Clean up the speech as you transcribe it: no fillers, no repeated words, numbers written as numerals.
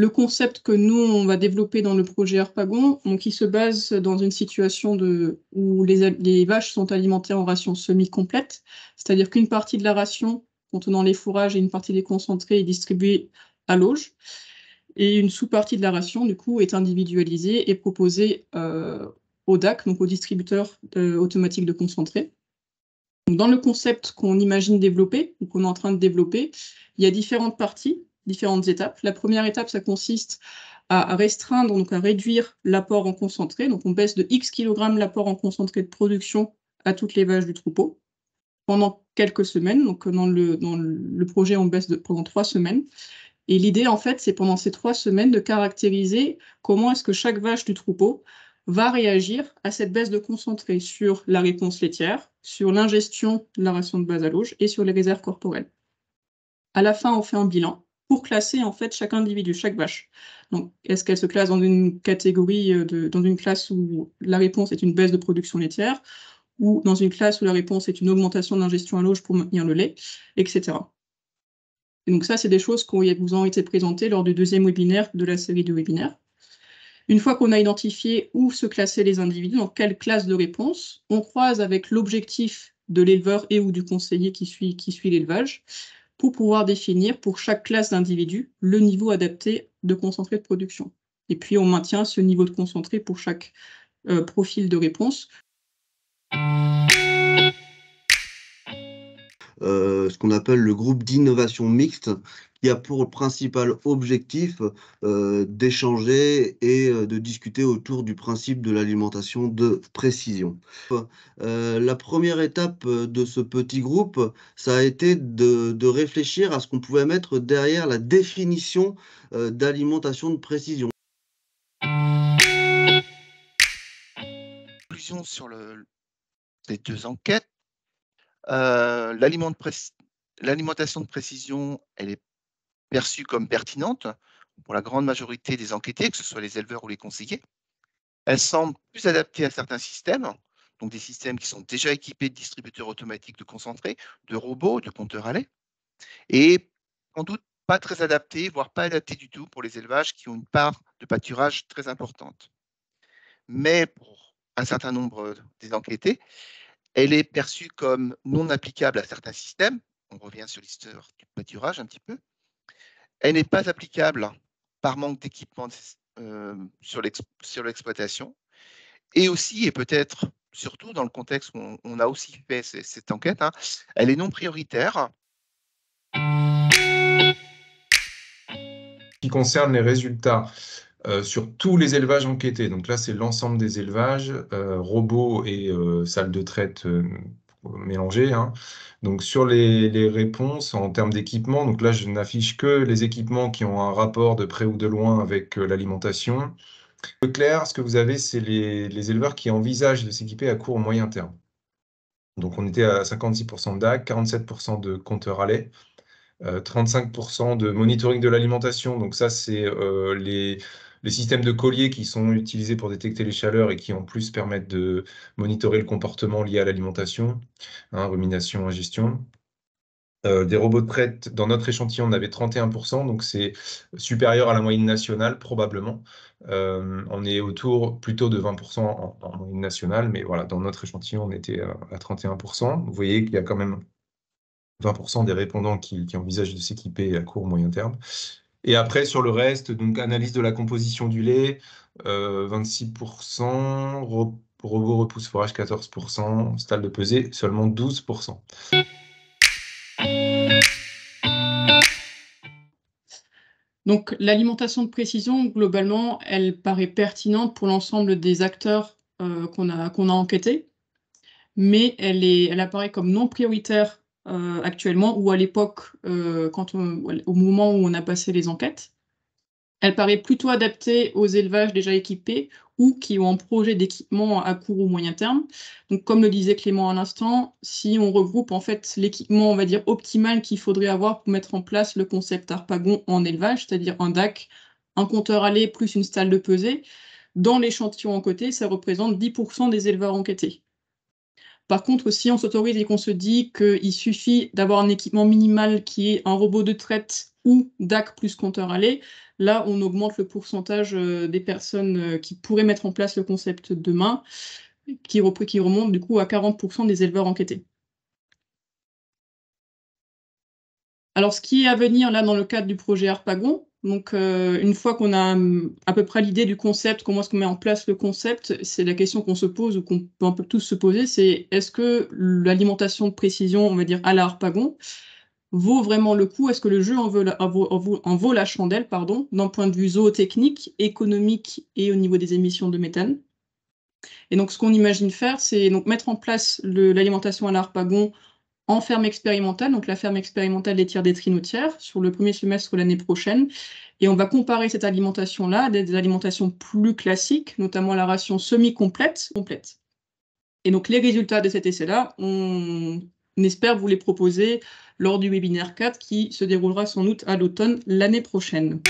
Le concept que nous, on va développer dans le projet Harpagon, donc il se base dans une situation où les vaches sont alimentées en ration semi-complète, c'est-à-dire qu'une partie de la ration contenant les fourrages et une partie des concentrés est distribuée à l'auge, et une sous-partie de la ration, du coup, est individualisée et proposée au DAC, donc au distributeur automatique de concentrés. Donc, dans le concept qu'on imagine développer, ou qu'on est en train de développer, il y a différentes parties, différentes étapes. La première étape, ça consiste à restreindre, donc à réduire l'apport en concentré. Donc on baisse de X kg l'apport en concentré de production à toutes les vaches du troupeau pendant quelques semaines. Donc dans le projet, on baisse pendant 3 semaines. Et l'idée, en fait, c'est pendant ces 3 semaines de caractériser comment est-ce que chaque vache du troupeau va réagir à cette baisse de concentré sur la réponse laitière, sur l'ingestion de la ration de base à l'auge et sur les réserves corporelles. À la fin, on fait un bilan pour classer en fait chaque individu, chaque vache. Donc, est-ce qu'elle se classe dans une catégorie, dans une classe où la réponse est une baisse de production laitière, ou dans une classe où la réponse est une augmentation d'ingestion à l'auge pour maintenir le lait, etc. Et donc ça, c'est des choses qui vous ont été présentées lors du 2e webinaire de la série de webinaires. Une fois qu'on a identifié où se classaient les individus, dans quelle classe de réponse, on croise avec l'objectif de l'éleveur et ou du conseiller qui suit l'élevage, pour pouvoir définir pour chaque classe d'individus le niveau adapté de concentré de production. Et puis on maintient ce niveau de concentré pour chaque profil de réponse. Ce qu'on appelle le groupe d'innovation mixte, qui a pour principal objectif d'échanger et de discuter autour du principe de l'alimentation de précision. La première étape de ce petit groupe, ça a été de réfléchir à ce qu'on pouvait mettre derrière la définition d'alimentation de précision. Conclusion sur les 2 enquêtes. L'alimentation de précision, elle est perçue comme pertinente pour la grande majorité des enquêtés, que ce soit les éleveurs ou les conseillers. Elle semble plus adaptée à certains systèmes, donc des systèmes qui sont déjà équipés de distributeurs automatiques de concentrés, de robots, de compteurs à lait, et sans doute pas très adaptée, voire pas adaptée du tout pour les élevages qui ont une part de pâturage très importante. Mais pour un certain nombre des enquêtés, elle est perçue comme non applicable à certains systèmes. On revient sur l'histoire du pâturage un petit peu. Elle n'est pas applicable par manque d'équipement sur l'exploitation. Et aussi, et peut-être surtout dans le contexte où on a aussi fait cette enquête, elle est non prioritaire. Qui concerne les résultats sur tous les élevages enquêtés, donc là c'est l'ensemble des élevages, robots et salles de traite mélangées. Donc sur les réponses en termes d'équipement, donc là je n'affiche que les équipements qui ont un rapport de près ou de loin avec l'alimentation. Clair, ce que vous avez, c'est les éleveurs qui envisagent de s'équiper à court ou moyen terme. Donc on était à 56% de DAC, 47% de compteurs à lait, 35% de monitoring de l'alimentation. Donc ça, c'est les systèmes de collier qui sont utilisés pour détecter les chaleurs et qui en plus permettent de monitorer le comportement lié à l'alimentation, rumination, ingestion. Des robots de traite, dans notre échantillon, on avait 31%, donc c'est supérieur à la moyenne nationale, probablement. On est autour plutôt de 20% en moyenne nationale, mais voilà, dans notre échantillon, on était à 31%. Vous voyez qu'il y a quand même 20% des répondants qui envisagent de s'équiper à court ou moyen terme. Et après, sur le reste, donc analyse de la composition du lait, 26%, robot repousse forage 14%, stade de pesée seulement 12%. Donc l'alimentation de précision, globalement, elle paraît pertinente pour l'ensemble des acteurs qu'on a enquêtés, mais elle apparaît comme non prioritaire actuellement ou à l'époque, au moment où on a passé les enquêtes. Elle paraît plutôt adaptée aux élevages déjà équipés ou qui ont un projet d'équipement à court ou moyen terme. Donc, comme le disait Clément à l'instant, si on regroupe en fait l'équipement, on va dire, optimal qu'il faudrait avoir pour mettre en place le concept Harpagon en élevage, c'est-à-dire un DAC, un compteur à lait plus une stalle de pesée, dans l'échantillon enquêté, ça représente 10% des éleveurs enquêtés. Par contre, si on s'autorise et qu'on se dit qu'il suffit d'avoir un équipement minimal qui est un robot de traite ou DAC plus compteur à lait, Là, on augmente le pourcentage des personnes qui pourraient mettre en place le concept demain, qui remonte du coup à 40% des éleveurs enquêtés. Alors, ce qui est à venir là dans le cadre du projet Harpagon, donc une fois qu'on a à peu près l'idée du concept, comment est-ce qu'on met en place le concept, c'est la question qu'on se pose ou qu'on peut un peu tous se poser, c'est est-ce que l'alimentation de précision, on va dire à la Harpagon, vaut vraiment le coup? Est-ce que le jeu en vaut la chandelle, pardon, d'un point de vue zootechnique, économique et au niveau des émissions de méthane? Et donc, ce qu'on imagine faire, c'est donc mettre en place l'alimentation à la Harpagon en ferme expérimentale, donc la ferme expérimentale des Tiers des Trinotières, sur le premier semestre de l'année prochaine. Et on va comparer cette alimentation-là à des alimentations plus classiques, notamment la ration semi-complète. Et donc, les résultats de cet essai-là, on espère vous les proposer lors du webinaire 4 qui se déroulera sans doute à l'automne l'année prochaine.